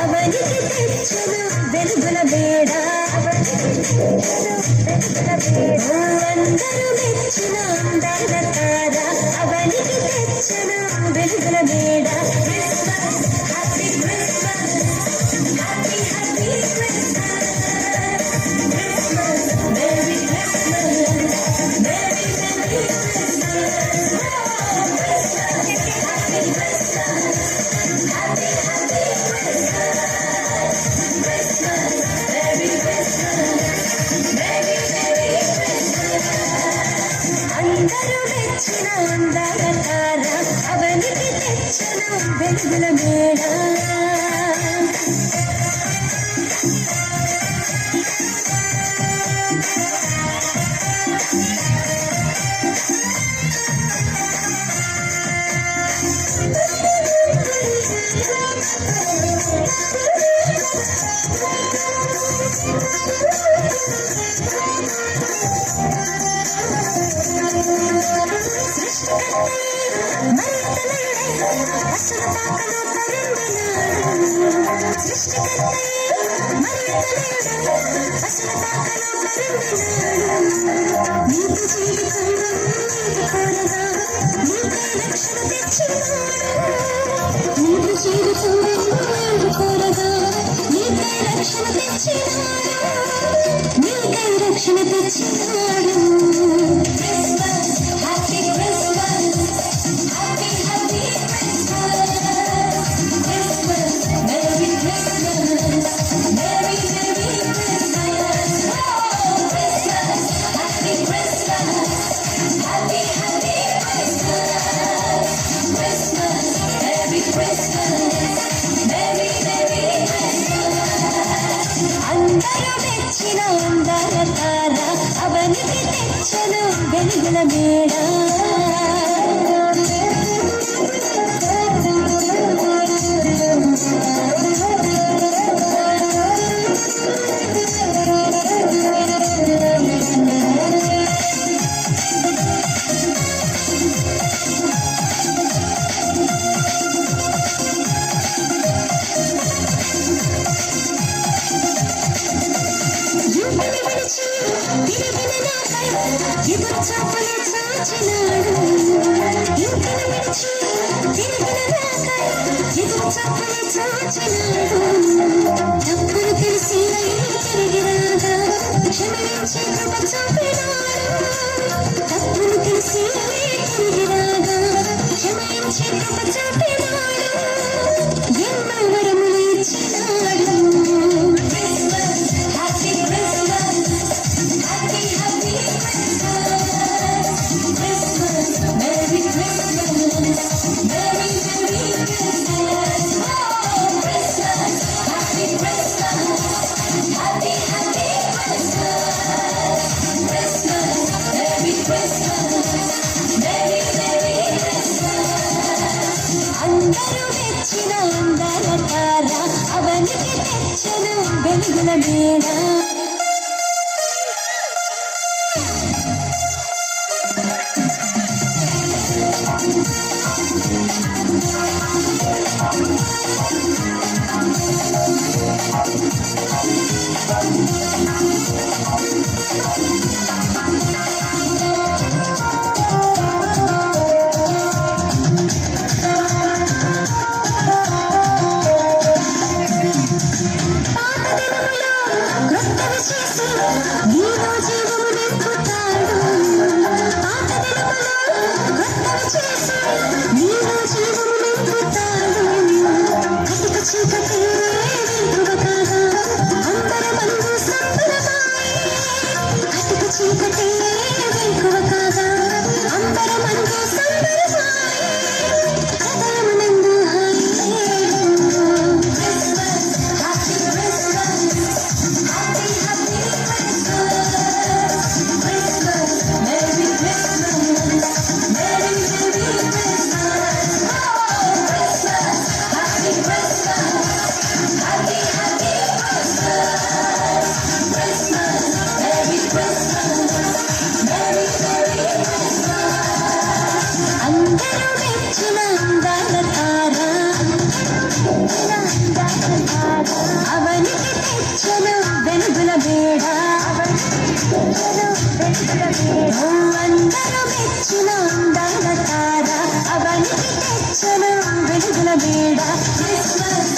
అవనికి తెచ్చను వెలుగుల మేడ అందరూ మెచ్చిన అందాల తార అవనికి తెచ్చను వెలుగుల మేడ happy Christmas happy happy Christmas Christmas merry Christmas merry merry Christmas happy Christmas happy happy అందరూ మెచ్చిన అందాల తార అవనికి తెచ్చను వెలుగుల మేడ రక్షణ తెచ్చినాడు happy Christmas happy happy Christmas merry Christmas merry merry Christmas happy Christmas happy happy Christmas merry Christmas merry merry అందరూ మెచ్చిన అందాల తార అవనికి తెచ్చను వెలుగుల మేడ ఎదురు చాపలే చాచినాడు ఇంకను విడిచి తిరిగిన నాకై ఎదురు చాపలే చాచినాడు తప్పులు తెలిసి తిరిగి రాగా క్షమించే కృప చూపినాడు తప్పులు తెలిసి తిరిగి రాగా క్షమించే కృప చూపినాడు ఎన్నో వరములు ఇచ్చినాడు happy Christmas happy happy Merry Christmas, Merry Merry Christmas, oh Christmas, Happy Christmas, Happy Happy Christmas, Christmas, Merry Christmas, Merry Merry Christmas. అందరూ మెచ్చిన అందాల తార అవనికి తెచ్చను వెలుగుల మేడ అందరూ మెచ్చిన అందాల తార అవనికి తెచ్చను వెలుగుల మేడ క్రిస్మస్